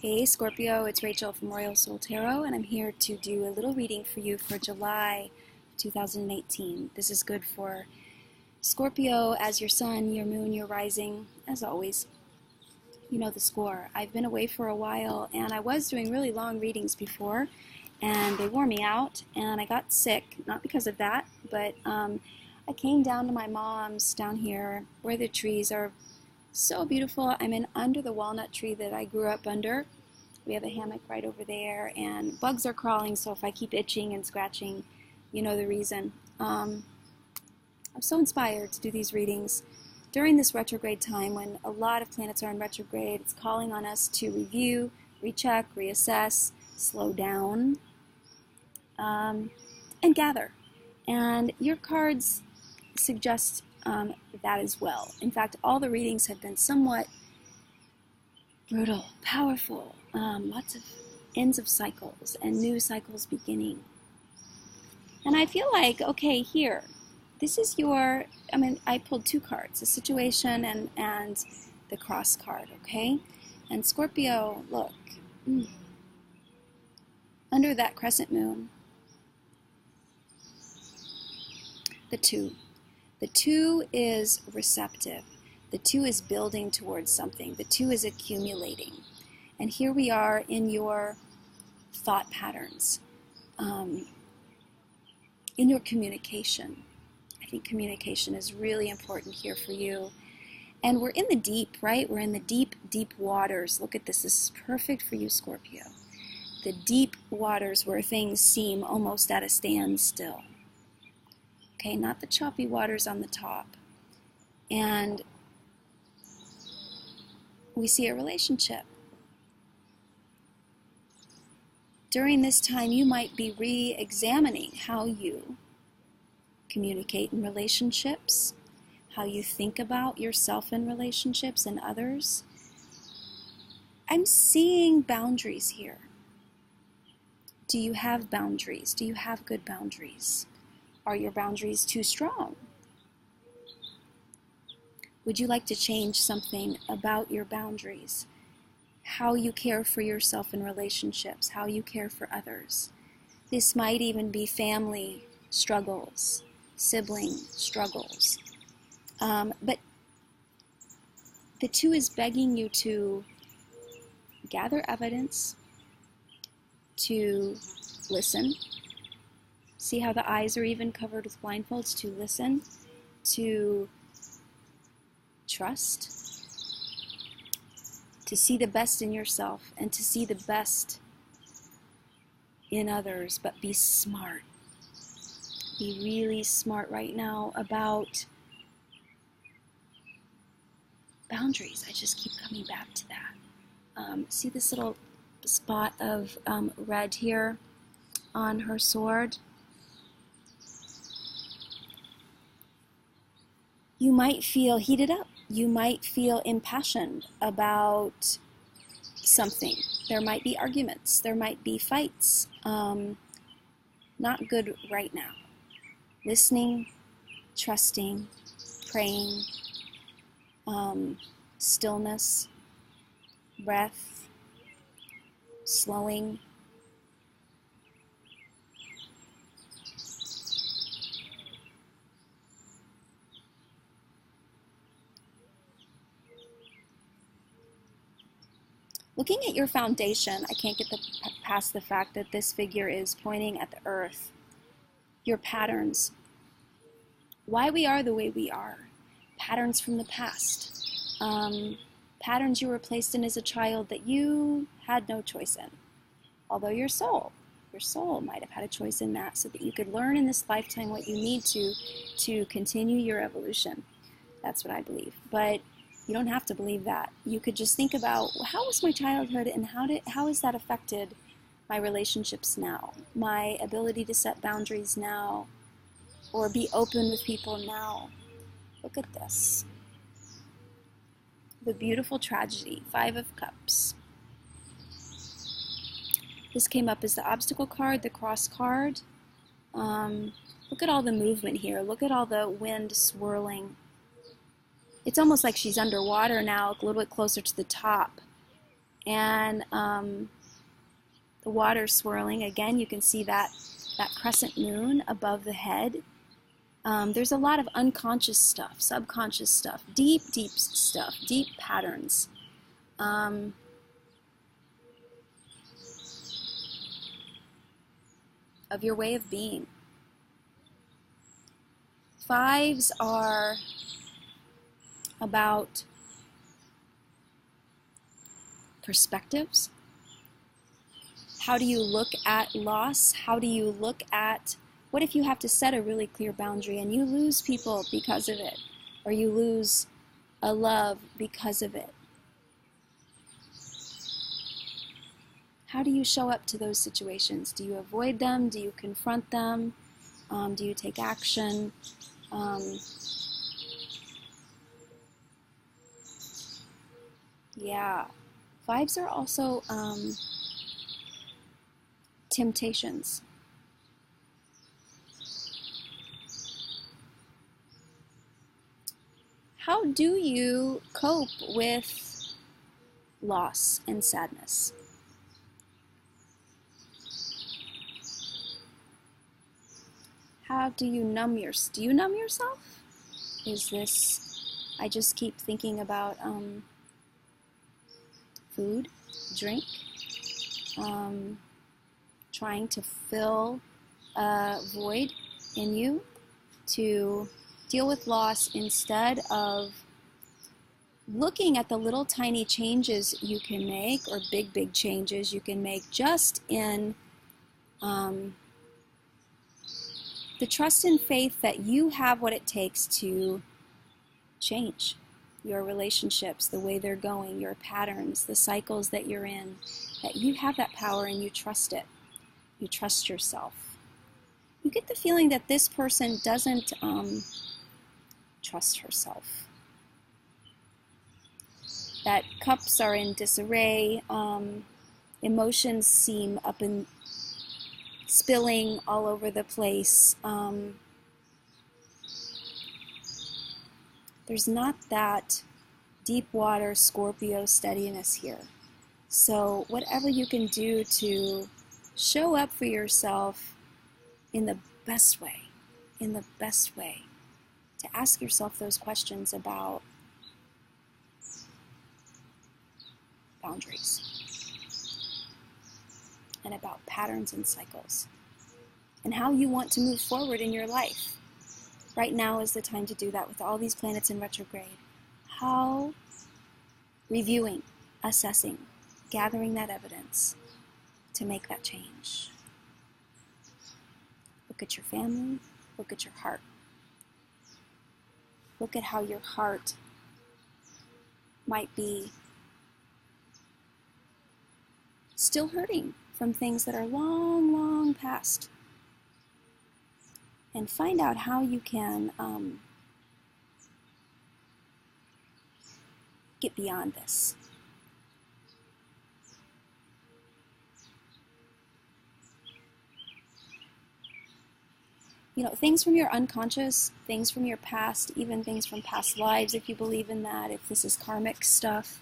Hey Scorpio, it's Rachel from Royal Soul Tarot, and I'm here to do a little reading for you for July 2018. This is good for Scorpio as your sun, your moon, your rising. As always, you know the score. I've been away for a while, and I was doing really long readings before, and they wore me out, and I got sick, not because of that, but I came down to my mom's down here where the trees are so beautiful. I'm in under the walnut tree that I grew up under. We have a hammock right over there, and bugs are crawling, so if I keep itching and scratching, you know the reason. I'm so inspired to do these readings during this retrograde time when a lot of planets are in retrograde. It's calling on us to review, recheck, reassess, slow down, and gather. And your cards suggest that as well. In fact, all the readings have been somewhat brutal, powerful, lots of ends of cycles and new cycles beginning. And I feel like, okay, here, this is your, I pulled two cards, the situation and the cross card, okay? And Scorpio, look, under that crescent moon, the two. The two is receptive. The two is building towards something. The two is accumulating. And here we are in your thought patterns, in your communication. I think communication is really important here for you. And we're in the deep, right? We're in the deep, deep waters. Look at this. This is perfect for you, Scorpio. The deep waters where things seem almost at a standstill. Okay, not the choppy waters on the top. And we see a relationship. During this time, you might be re-examining how you communicate in relationships, how you think about yourself in relationships and others. I'm seeing boundaries here. Do you have boundaries? Do you have good boundaries? Are your boundaries too strong? Would you like to change something about your boundaries? How you care for yourself in relationships, how you care for others. This might even be family struggles, sibling struggles. But the two is begging you to gather evidence, to listen. See how the eyes are even covered with blindfolds? To listen, to trust, to see the best in yourself and to see the best in others, but be smart. Be really smart right now about boundaries. I just keep coming back to that. See this little spot of red here on her sword? You might feel heated up. You might feel impassioned about something. There might be arguments. There might be fights. Not good right now. Listening, trusting, praying, stillness, breath, slowing. Looking at your foundation, I can't get past the fact that this figure is pointing at the earth. Your patterns. Why we are the way we are. Patterns from the past. Patterns you were placed in as a child that you had no choice in. Although your soul might have had a choice in that so that you could learn in this lifetime what you need to continue your evolution. That's what I believe. But you don't have to believe that. You could just think about, well, how was my childhood and how has that affected my relationships now, my ability to set boundaries now, or be open with people now. Look at this. The beautiful tragedy, 5 of Cups. This came up as the obstacle card, the cross card. Look at all the movement here. Look at all the wind swirling. It's almost like she's underwater now, a little bit closer to the top. And the water swirling. Again, you can see that crescent moon above the head. There's a lot of unconscious stuff, subconscious stuff, deep stuff, deep patterns. Of your way of being. Fives are about perspectives. How do you look at loss? How do you look at, what if you have to set a really clear boundary and you lose people because of it, or you lose a love because of it? How do you show up to those situations? Do you avoid them? Do you confront them? Do you take action? Yeah. Fives are also temptations. How do you cope with loss and sadness? How do you numb yourself? Do you numb yourself? Is this, I just keep thinking about food, drink, trying to fill a void in you to deal with loss instead of looking at the little tiny changes you can make, or big changes you can make, just in the trust and faith that you have what it takes to change your relationships, the way they're going, your patterns, the cycles that you're in, that you have that power and you trust it. You trust yourself. You get the feeling that this person doesn't trust herself. That cups are in disarray, emotions seem up and spilling all over the place. There's not that deep water Scorpio steadiness here. So whatever you can do to show up for yourself in the best way, to ask yourself those questions about boundaries and about patterns and cycles and how you want to move forward in your life. Right now is the time to do that with all these planets in retrograde. How reviewing, assessing, gathering that evidence to make that change. Look at your family, look at your heart. Look at how your heart might be still hurting from things that are long past. And find out how you can get beyond this. You know, things from your unconscious, things from your past, even things from past lives, if you believe in that, if this is karmic stuff.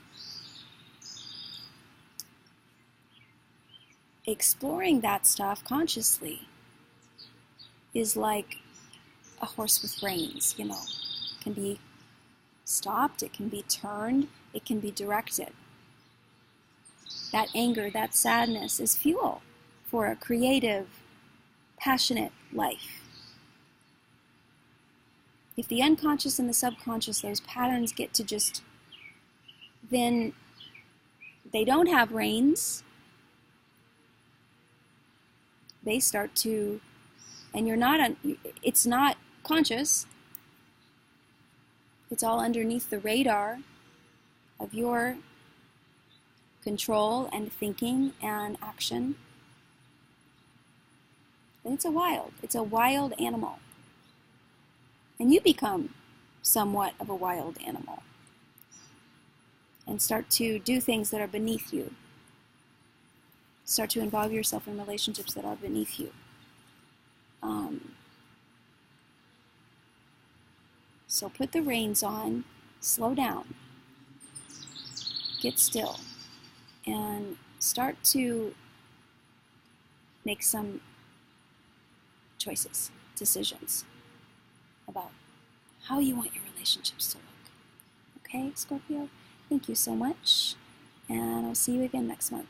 Exploring that stuff consciously is like a horse with reins, you know. It can be stopped, it can be turned, it can be directed. That anger, that sadness is fuel for a creative, passionate life. If the unconscious and the subconscious, those patterns get to just, then they don't have reins. They start to, and it's not conscious. It's all underneath the radar of your control and thinking and action. And it's a wild animal. And you become somewhat of a wild animal and start to do things that are beneath you. Start to involve yourself in relationships that are beneath you. So put the reins on, slow down, get still, and start to make some choices, decisions about how you want your relationships to look. Okay, Scorpio? Thank you so much, and I'll see you again next month.